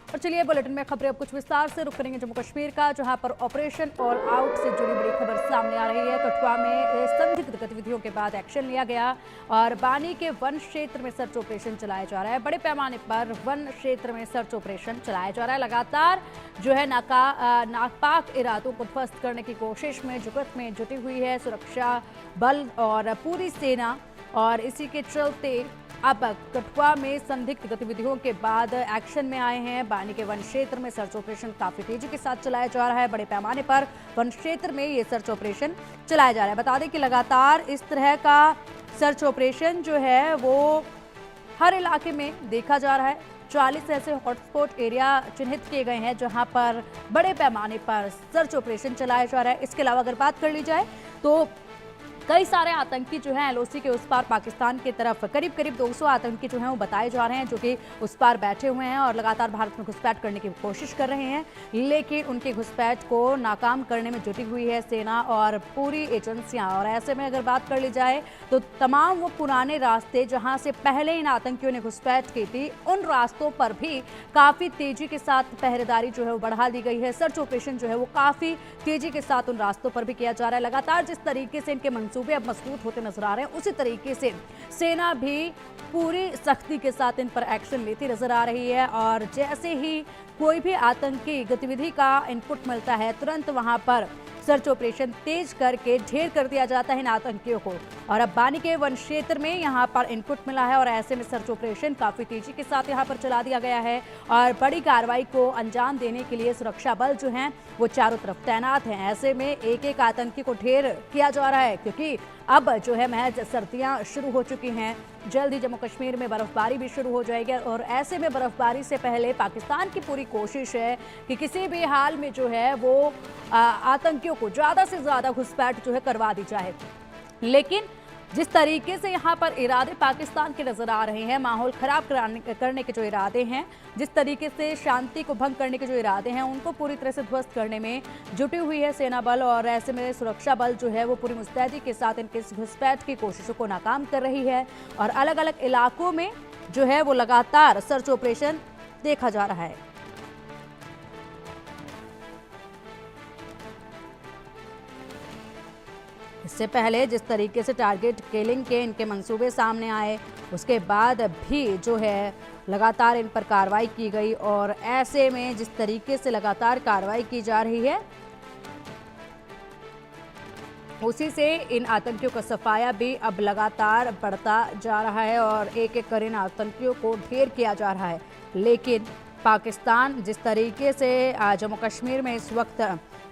और चलिए बुलेटिन में खबरें अब कुछ विस्तार से रुक करेंगे जम्मू कश्मीर का, जहां पर ऑपरेशन ऑल आउट से जुड़ी बड़ी खबर सामने आ रही है। कठुआ में संदिग्ध गतिविधियों के बाद एक्शन लिया गया और बानी के वन क्षेत्र में सर्च ऑपरेशन चलाया जा रहा है। बड़े पैमाने पर वन क्षेत्र में सर्च ऑपरेशन चलाया जा रहा है। लगातार जो है नापाक इरादों को ध्वस्त करने की कोशिश में जुटी हुई है सुरक्षा बल और पूरी सेना। और इसी के चलते अब कठुआ में संदिग्ध गतिविधियों के बाद एक्शन में आए हैं। बानी के वन क्षेत्र में सर्च ऑपरेशन काफी तेजी के साथ चलाया जा रहा है। बड़े पैमाने पर वन क्षेत्र में ये सर्च ऑपरेशन चलाया जा रहा है। बता दें कि लगातार इस तरह का सर्च ऑपरेशन जो है वो हर इलाके में देखा जा रहा है। 40 ऐसे हॉटस्पॉट एरिया चिन्हित किए गए हैं जहां पर बड़े पैमाने पर सर्च ऑपरेशन चलाया जा रहा है। इसके अलावा अगर बात कर ली जाए तो कई सारे आतंकी जो हैं एलओसी के उस पार पाकिस्तान की तरफ करीब 200 आतंकी जो हैं वो बताए जा रहे हैं, जो कि उस पार बैठे हुए हैं और लगातार भारत में घुसपैठ करने की कोशिश कर रहे हैं। लेकिन उनकी घुसपैठ को नाकाम करने में जुटी हुई है सेना और पूरी एजेंसियां। और ऐसे में अगर बात कर ली जाए तो तमाम वो पुराने रास्ते जहां से पहले इन आतंकियों ने घुसपैठ की थी, उन रास्तों पर भी काफी तेजी के साथ पहरेदारी जो है वो बढ़ा दी गई है। सर्च ऑपरेशन जो है वो काफी तेजी के साथ उन रास्तों पर भी किया जा रहा है। लगातार जिस तरीके से इनके मंसूबे अब मजबूत होते नजर आ रहे हैं, उसी तरीके से सेना भी पूरी सख्ती के साथ इन पर एक्शन लेती नजर आ रही है। और जैसे ही कोई भी आतंकी गतिविधि का इनपुट मिलता है, तुरंत वहां पर सर्च ऑपरेशन तेज करके ढेर कर दिया जाता है इन आतंकियों को। और अब बानी के वन क्षेत्र में यहां पर इनपुट मिला है और ऐसे में सर्च ऑपरेशन काफी तेजी के साथ यहां पर चला दिया गया है। और बड़ी कार्रवाई को अंजाम देने के लिए सुरक्षा बल जो हैं वो चारों तरफ तैनात हैं। ऐसे में एक एक आतंकी को ढेर किया जा रहा है, क्योंकि अब जो है महज सर्दियां शुरू हो चुकी हैं। जल्द ही जम्मू कश्मीर में बर्फबारी भी शुरू हो जाएगी और ऐसे में बर्फबारी से पहले पाकिस्तान की पूरी कोशिश है कि किसी भी हाल में जो है वो आतंकियों को ज़्यादा से ज़्यादा घुसपैठ जो है करवा दी जाए। लेकिन जिस तरीके से यहाँ पर इरादे पाकिस्तान के नजर आ रहे हैं, माहौल खराब करने के जो इरादे हैं, जिस तरीके से शांति को भंग करने के जो इरादे हैं, उनको पूरी तरह से ध्वस्त करने में जुटी हुई है सेना बल। और ऐसे में सुरक्षा बल जो है वो पूरी मुस्तैदी के साथ इनके घुसपैठ की कोशिशों को नाकाम कर रही है। और अलग अलग इलाकों में जो है वो लगातार सर्च ऑपरेशन देखा जा रहा है। इससे पहले जिस तरीके से टारगेट किलिंग के इनके मंसूबे सामने आए, उसके बाद भी जो है लगातार इन पर कार्रवाई की गई। और ऐसे में जिस तरीके से लगातार कार्रवाई की जा रही है, उसी से इन आतंकियों का सफाया भी अब लगातार बढ़ता जा रहा है और एक एक कर इन आतंकियों को ढेर किया जा रहा है। लेकिन पाकिस्तान जिस तरीके से जम्मू कश्मीर में इस वक्त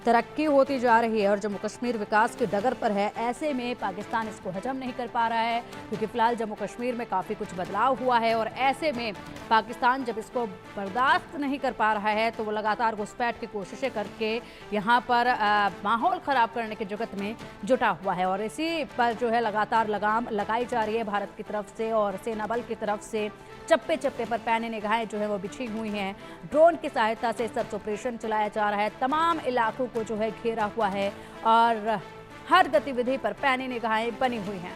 तरक्की होती जा रही है और जम्मू कश्मीर विकास की डगर पर है, ऐसे में पाकिस्तान इसको हजम नहीं कर पा रहा है, क्योंकि फिलहाल जम्मू कश्मीर में काफ़ी कुछ बदलाव हुआ है। और ऐसे में पाकिस्तान जब इसको बर्दाश्त नहीं कर पा रहा है तो वो लगातार घुसपैठ की कोशिशें करके यहाँ पर माहौल ख़राब करने के जगत में जुटा हुआ है। और इसी पर जो है लगातार लगाम लगाई जा रही है भारत की तरफ से और सेना बल की तरफ से। चप्पे चप्पे पर पैनी निगाहें जो है वो बिछी हुई हैं। ड्रोन की सहायता से सर्च ऑपरेशन चलाया जा रहा है। तमाम इलाकों को जो है घेरा हुआ है और हर गतिविधि पर पैनी निगाहें बनी हुई हैं।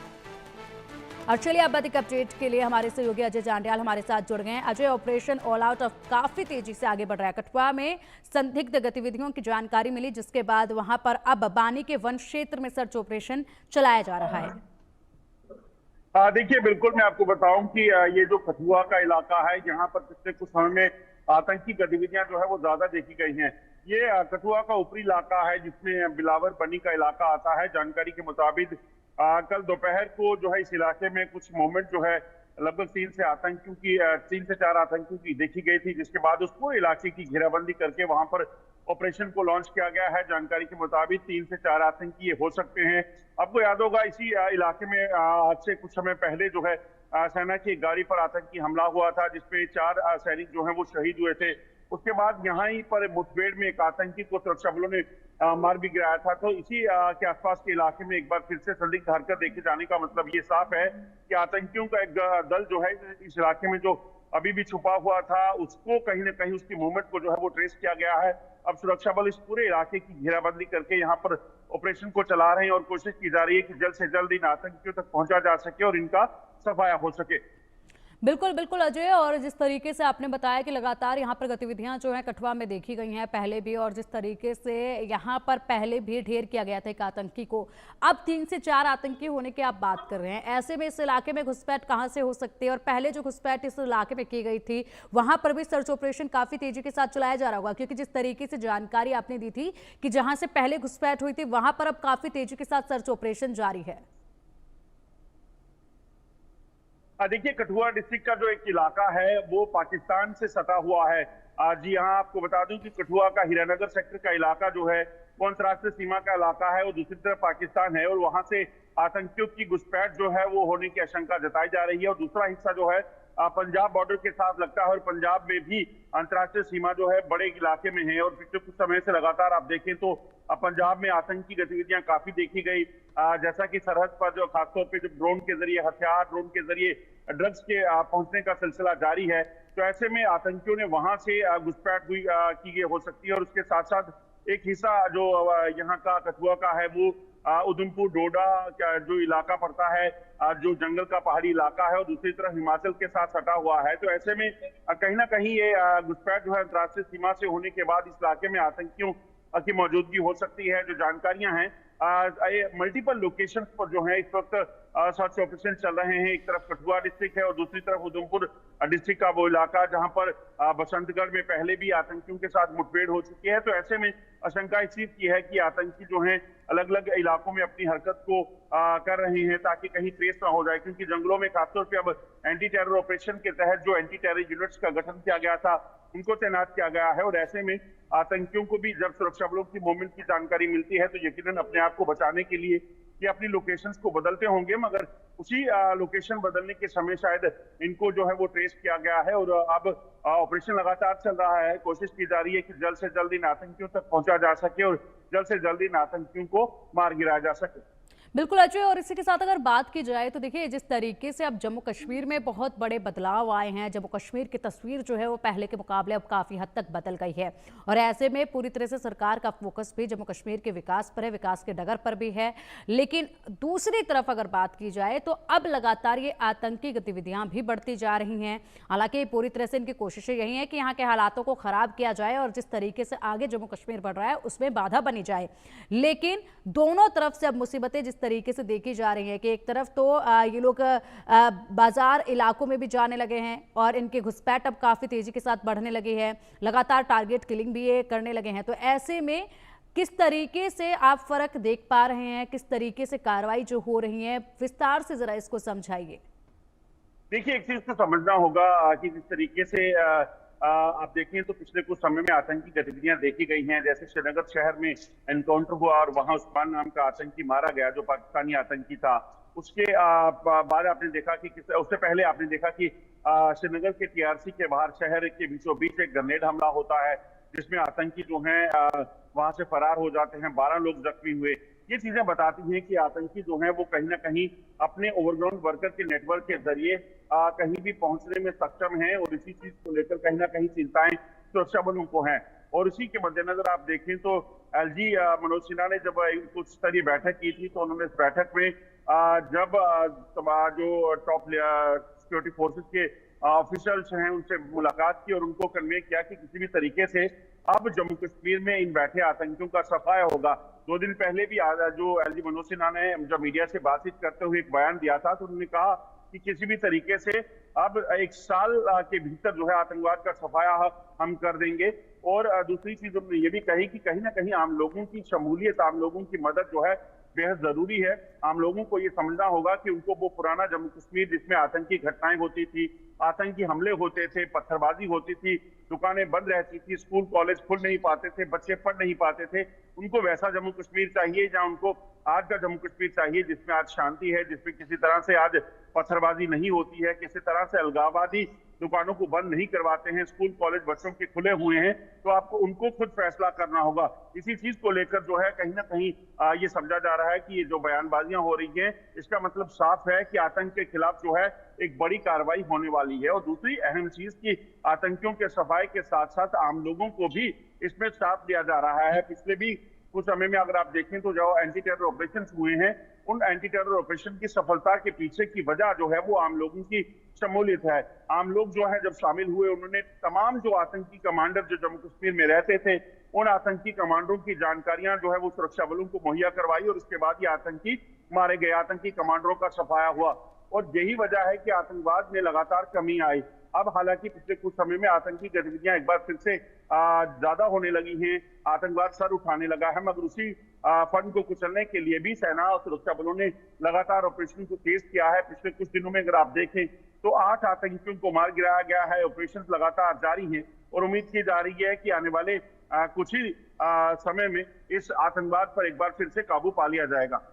और चलिए अब अधिक अपडेट के लिए हमारे सहयोगी अजय जांडियाल हमारे साथ जुड़ गए हैं। अजय, ऑपरेशन ऑल आउट अब काफी तेजी से आगे बढ़ रहा है। कठुआ में संदिग्ध गतिविधियों की जानकारी मिली, जिसके बाद वहां पर अब बानी के वन क्षेत्र में सर्च ऑपरेशन चलाया जा रहा है। देखिए, बिल्कुल मैं आपको बताऊं कि ये जो कठुआ का इलाका है, यहाँ पर पिछले कुछ समय में आतंकी गतिविधियां जो है वो ज्यादा देखी गई हैं। ये कठुआ का ऊपरी इलाका है जिसमें बिलावर बनी का इलाका आता है। जानकारी के मुताबिक कल दोपहर को जो है इस इलाके में कुछ मूवमेंट जो है लगभग 3 से 4 आतंकियों की देखी गई थी, जिसके बाद उस पूरे इलाके की घेराबंदी करके वहां पर ऑपरेशन को लॉन्च किया गया है। जानकारी के मुताबिक 3 से 4 आतंकी ये हो सकते हैं। आपको याद होगा इसी इलाके में आज से कुछ समय पहले जो है सेना की एक गाड़ी पर आतंकी हमला हुआ था, जिसपे 4 सैनिक जो है वो शहीद हुए थे। उसके बाद यहाँ ही पर मुठभेड़ में एक आतंकी को सुरक्षा बलों ने मार भी गिराया था। तो इसी के आसपास के इलाके में एक बार फिर से संदिग्ध हरकत देखे जाने का मतलब ये साफ है कि आतंकियों का एक दल जो है इस इलाके में जो अभी भी छुपा हुआ था, उसको कहीं ना कहीं उसकी मूवमेंट को जो है वो ट्रेस किया गया है। अब सुरक्षा बल इस पूरे इलाके की घेराबंदी करके यहाँ पर ऑपरेशन को चला रहे हैं और कोशिश की जा रही है कि जल्द से जल्द इन आतंकियों तक पहुंचा जा सके और इनका सफाया हो सके। बिल्कुल बिल्कुल अजय, और जिस तरीके से आपने बताया कि लगातार यहाँ पर गतिविधियां जो हैं कठुआ में देखी गई हैं पहले भी, और जिस तरीके से यहाँ पर पहले भी ढेर किया गया था एक आतंकी को, अब 3 से 4 आतंकी होने की आप बात कर रहे हैं। ऐसे में इस इलाके में घुसपैठ कहाँ से हो सकती है? और पहले जो घुसपैठ इस इलाके में की गई थी वहां पर भी सर्च ऑपरेशन काफी तेजी के साथ चलाया जा रहा होगा, क्योंकि जिस तरीके से जानकारी आपने दी थी कि जहां से पहले घुसपैठ हुई थी वहां पर अब काफी तेजी के साथ सर्च ऑपरेशन जारी है। देखिए, कठुआ डिस्ट्रिक्ट का जो एक इलाका है वो पाकिस्तान से सटा हुआ है। जी हाँ, आपको बता दूं कि कठुआ का हीरानगर सेक्टर का इलाका जो है वो अंतर्राष्ट्रीय सीमा का इलाका है और दूसरी तरफ पाकिस्तान है, और वहां से आतंकियों की घुसपैठ जो है वो होने की आशंका जताई जा रही है। और दूसरा हिस्सा जो है पंजाब बॉर्डर के साथ लगता है, और पंजाब में भी अंतर्राष्ट्रीय सीमा जो है बड़े इलाके में है। और पिछले कुछ समय से लगातार आप देखें तो पंजाब में आतंकी गतिविधियां काफी देखी गई। जैसा कि सरहद पर जो खासतौर पे जो ड्रोन के जरिए हथियार, ड्रोन के जरिए ड्रग्स के पहुंचने का सिलसिला जारी है, तो ऐसे में आतंकियों ने वहां से घुसपैठ हुई की हो सकती है। और उसके साथ साथ एक हिस्सा जो यहाँ का कठुआ का है वो उधमपुर डोडा का जो इलाका पड़ता है, जो जंगल का पहाड़ी इलाका है, और दूसरी तरफ हिमाचल के साथ सटा हुआ है। तो ऐसे में कहीं ना कहीं ये घुसपैठ जो है अंतर्राष्ट्रीय सीमा से होने के बाद इस इलाके में आतंकियों की मौजूदगी हो सकती है। जो जानकारियां हैं मल्टीपल लोकेशन पर जो है इस वक्त सर्च ऑपरेशन चल रहे हैं। एक तरफ कठुआ डिस्ट्रिक्ट है और दूसरी तरफ उधमपुर डिस्ट्रिक्ट का वो इलाका जहां पर बसंतगढ़ में पहले भी आतंकियों के साथ मुठभेड़ हो चुकी है। तो ऐसे में आशंका इस चीज की है कि आतंकी जो हैं अलग अलग इलाकों में अपनी हरकत को कर रहे हैं ताकि कहीं ट्रेस ना हो जाए, क्योंकि जंगलों में खासतौर पर अब एंटी टेरर ऑपरेशन के तहत जो एंटी टेरर यूनिट्स का गठन किया गया था उनको तैनात किया गया है। और ऐसे में आतंकियों को भी जब सुरक्षा बलों की मूवमेंट की जानकारी मिलती है तो यकीनन अपने आप को बचाने के लिए ये अपनी लोकेशंस को बदलते होंगे, मगर उसी लोकेशन बदलने के समय शायद इनको जो है वो ट्रेस किया गया है। और अब ऑपरेशन लगातार चल रहा है। कोशिश की जा रही है कि जल्द से जल्द इन आतंकियों तक पहुंचा जा सके और जल्द से जल्द इन आतंकियों को मार गिराया जा सके। बिल्कुल अजय, और इसी के साथ अगर बात की जाए तो देखिए जिस तरीके से अब जम्मू कश्मीर में बहुत बड़े बदलाव आए हैं, जम्मू कश्मीर की तस्वीर जो है वो पहले के मुकाबले अब काफ़ी हद तक बदल गई है। और ऐसे में पूरी तरह से सरकार का फोकस भी जम्मू कश्मीर के विकास पर है, विकास के डगर पर भी है। लेकिन दूसरी तरफ अगर बात की जाए तो अब लगातार ये आतंकी गतिविधियां भी बढ़ती जा रही हैं। हालांकि पूरी तरह से इनकी कोशिशें यही हैं कि यहाँ के हालातों को ख़राब किया जाए और जिस तरीके से आगे जम्मू कश्मीर बढ़ रहा है उसमें बाधा बनी जाए। लेकिन दोनों तरफ से अब मुसीबतें जिस तरीके से देखी जा रही है कि एक तरफ तो ये लोग बाजार इलाकों में भी जाने लगे हैं और इनके घुसपैठ अब काफी तेजी के साथ बढ़ने लगी है, लगातार टारगेट किलिंग भी ये करने लगे हैं। तो ऐसे में किस तरीके से आप फर्क देख पा रहे हैं, किस तरीके से कार्रवाई जो हो रही है, विस्तार से जरा इसको समझाइए। देखिए, एक चीज तो समझना होगा कि जिस तरीके से आप देखें तो पिछले कुछ समय में आतंकी गतिविधियां देखी गई हैं। जैसे श्रीनगर शहर में एनकाउंटर हुआ और वहां उस्मान नाम का आतंकी मारा गया जो पाकिस्तानी आतंकी था। उसके बाद आपने देखा कि उससे पहले आपने देखा कि श्रीनगर के टीआरसी के बाहर शहर के बीचों बीच एक ग्रेनेड हमला होता है जिसमें आतंकी जो हैं वहां से फरार हो जाते हैं, 12 लोग जख्मी हुए। ये चीजें बताती हैं कि आतंकी जो हैं वो कहीं ना कहीं अपने ओवरग्राउंड वर्कर के नेटवर्क के जरिए कहीं भी पहुंचने में सक्षम हैं, और इसी चीज को लेकर कहीं ना कहीं चिंताएं सुरक्षा बलों को हैं। और इसी के मद्देनजर आप देखें तो एलजी मनोज सिन्हा ने जब उच्च स्तरीय बैठक की थी तो उन्होंने इस बैठक में जब जो टॉप सिक्योरिटी फोर्सेस के ऑफिसर्स हैं उनसे मुलाकात की और उनको कन्वे किया कि किसी भी तरीके से अब जम्मू कश्मीर में इन बैठे आतंकियों का सफाया होगा। 2 दिन पहले भी जो एलजी मनोज सिन्हा ने जब मीडिया से बातचीत करते हुए एक बयान दिया था तो उन्होंने कहा कि किसी भी तरीके से अब 1 साल के भीतर जो है आतंकवाद का सफाया हम कर देंगे। और दूसरी चीज उन्होंने ये भी कही कि कहीं ना कहीं आम लोगों की शमूलियत, आम लोगों की मदद जो है बेहद जरूरी है। आम लोगों को ये समझना होगा कि उनको वो पुराना जम्मू कश्मीर जिसमें आतंकी घटनाएं होती थी, आतंकी हमले होते थे, पत्थरबाजी होती थी, दुकानें बंद रहती थी, स्कूल कॉलेज खुल नहीं पाते थे, बच्चे पढ़ नहीं पाते थे, उनको वैसा जम्मू कश्मीर चाहिए जहां उनको आज का जम्मू कश्मीर चाहिए जिसमें आज शांति है, जिसमें किसी तरह से आज पत्थरबाजी नहीं होती है, किसी तरह से अलगाववादी दुकानों को बंद नहीं करवाते हैं, स्कूल कॉलेज बच्चों के खुले हुए हैं। तो आपको उनको खुद फैसला करना होगा। इसी चीज को लेकर जो है कहीं ना कहीं ये समझा जा रहा है कि ये जो बयानबाजियां हो रही हैं इसका मतलब साफ है कि आतंक के खिलाफ जो है एक बड़ी कार्रवाई होने वाली है। और दूसरी अहम चीज की आतंकियों के सफाई के साथ साथ आम लोगों को भी इसमें साथ दिया जा रहा है। पिछले भी कुछ समय में अगर आप देखें तो जो एंटी टेरर ऑपरेशन हुए हैं उन एंटी टेरर ऑपरेशन की सफलता के पीछे की वजह जो है वो आम लोगों की शमूलियत है। आम लोग जो है जब शामिल हुए, उन्होंने तमाम जो आतंकी कमांडर जो जम्मू कश्मीर में रहते थे, उन आतंकी कमांडरों की जानकारियां जो है वो सुरक्षा बलों को मुहैया करवाई और उसके बाद ये आतंकी मारे गए, आतंकी कमांडरों का सफाया हुआ। और यही वजह है कि आतंकवाद में लगातार कमी आई। अब हालांकि पिछले कुछ समय में आतंकी गतिविधियां एक बार फिर से ज्यादा होने लगी हैं, आतंकवाद सर उठाने लगा है, मगर उसी फंड को कुचलने के लिए भी सेना और सुरक्षा बलों ने लगातार ऑपरेशन को तेज किया है। पिछले कुछ दिनों में अगर आप देखें तो 8 आतंकियों को मार गिराया गया है। ऑपरेशन लगातार जारी है और उम्मीद की जा रही है कि आने वाले कुछ ही समय में इस आतंकवाद पर एक बार फिर से काबू पा लिया जाएगा।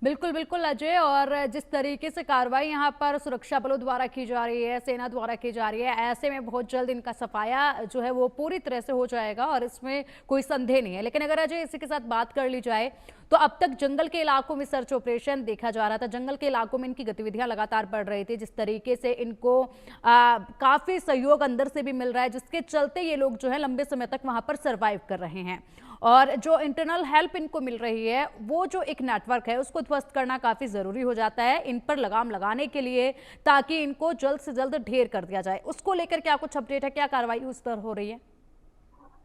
बिल्कुल बिल्कुल अजय, और जिस तरीके से कार्रवाई यहाँ पर सुरक्षा बलों द्वारा की जा रही है, सेना द्वारा की जा रही है, ऐसे में बहुत जल्द इनका सफाया जो है वो पूरी तरह से हो जाएगा और इसमें कोई संदेह नहीं है। लेकिन अगर अजय इसी के साथ बात कर ली जाए तो अब तक जंगल के इलाकों में सर्च ऑपरेशन देखा जा रहा था, जंगल के इलाकों में इनकी गतिविधियां लगातार बढ़ रही थी, जिस तरीके से इनको काफी सहयोग अंदर से भी मिल रहा है, जिसके चलते ये लोग जो है लंबे समय तक वहां पर सर्वाइव कर रहे हैं। और जो इंटरनल हेल्प इनको मिल रही है, वो जो एक नेटवर्क है उसको ध्वस्त करना काफी जरूरी हो जाता है इन पर लगाम लगाने के लिए, ताकि इनको जल्द से जल्द ढेर कर दिया जाए। उसको लेकर क्या कुछ अपडेट है, क्या कार्रवाई उस पर हो रही है?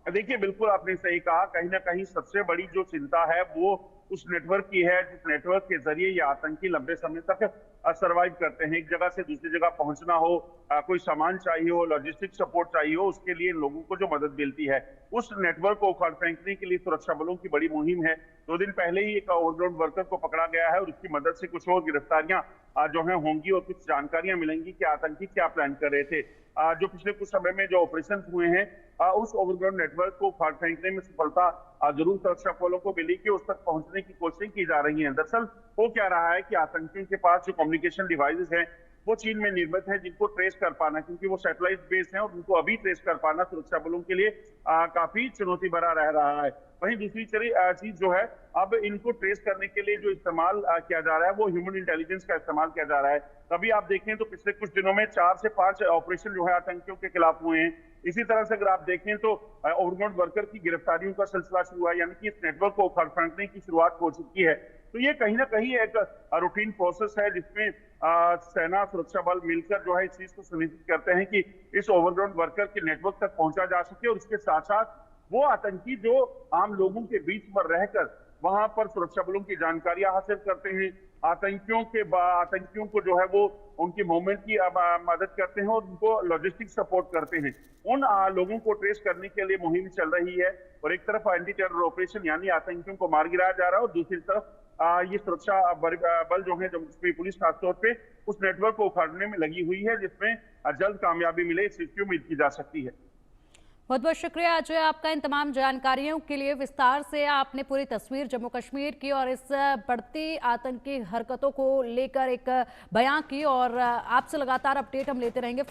देखिए, बिल्कुल आपने सही कहा। कहीं ना कहीं सबसे बड़ी जो चिंता है वो उस नेटवर्क की है, जिस नेटवर्क के जरिए ये आतंकी लंबे समय तक सरवाइव करते हैं। एक जगह से दूसरी जगह पहुंचना हो, कोई सामान चाहिए हो, लॉजिस्टिक सपोर्ट चाहिए हो, उसके लिए लोगों को जो मदद मिलती है, उस नेटवर्क को उखाड़ फेंकने के लिए सुरक्षा बलों की बड़ी मुहिम है। 2 दिन पहले ही एक ओवरग्राउंड वर्कर को पकड़ा गया है और उसकी मदद से कुछ और गिरफ्तारियां जो है होंगी और कुछ जानकारियां मिलेंगी कि आतंकी क्या प्लान कर रहे थे। जो पिछले कुछ समय में जो ऑपरेशन हुए हैं, उस ओवरग्राउंड नेटवर्क को फाड़ फेंकने में सफलता जरूर सुरक्षा बलों को मिली कि उस तक पहुंचने की कोशिश की जा रही है। दरअसल वो क्या रहा है कि आतंकियों के पास जो कम्युनिकेशन डिवाइसेस हैं वो चीन में निर्मित है, जिनको ट्रेस कर पाना, क्योंकि वो सैटेलाइट बेस्ड है और उनको अभी ट्रेस कर पाना सुरक्षा बलों के लिए काफी चुनौती भरा रह रहा है। वहीं दूसरी चीज जो है, अब इनको ट्रेस करने के लिए जो इस्तेमाल किया जा रहा है वो ह्यूमन इंटेलिजेंस का इस्तेमाल किया जा रहा है। तभी आप देखें तो पिछले कुछ दिनों में 4 से 5 ऑपरेशन जो है आतंकियों के खिलाफ हुए हैं। इसी तरह से अगर आप देखें तो ओवरग्राउंड वर्कर की गिरफ्तारियों का सिलसिला शुरू हुआ, यानी कि इस नेटवर्क को उखाड़ फेंकने की शुरुआत हो चुकी है। तो ये कहीं ना कहीं एक रूटीन प्रोसेस है जिसमें सेना सुरक्षा बल मिलकर जो है इस चीज को सुनिश्चित करते हैं कि इस ओवरग्राउंड वर्कर के नेटवर्क तक पहुंचा जा सके और इसके साथ साथ वो आतंकी जो आम लोगों के बीच में रहकर वहां पर सुरक्षा बलों की जानकारियां हासिल करते हैं, आतंकियों को जो है वो उनकी मूवमेंट की मदद करते हैं और उनको लॉजिस्टिक सपोर्ट करते हैं, उन लोगों को ट्रेस करने के लिए मुहिम चल रही है। और एक तरफ एंटी टेरर ऑपरेशन यानी आतंकियों को मार गिराया जा रहा है और दूसरी तरफ ये सुरक्षा बल जो है जम्मू कश्मीर पुलिस खासतौर पे उस नेटवर्क को उखाड़ने में लगी हुई है, जिसमें जल्द कामयाबी मिले इस चीज की उम्मीद की जा सकती है। बहुत बहुत शुक्रिया अजय आपका इन तमाम जानकारियों के लिए। विस्तार से आपने पूरी तस्वीर जम्मू कश्मीर की और इस बढ़ती आतंकी हरकतों को लेकर एक बयां की, और आपसे लगातार अपडेट हम लेते रहेंगे।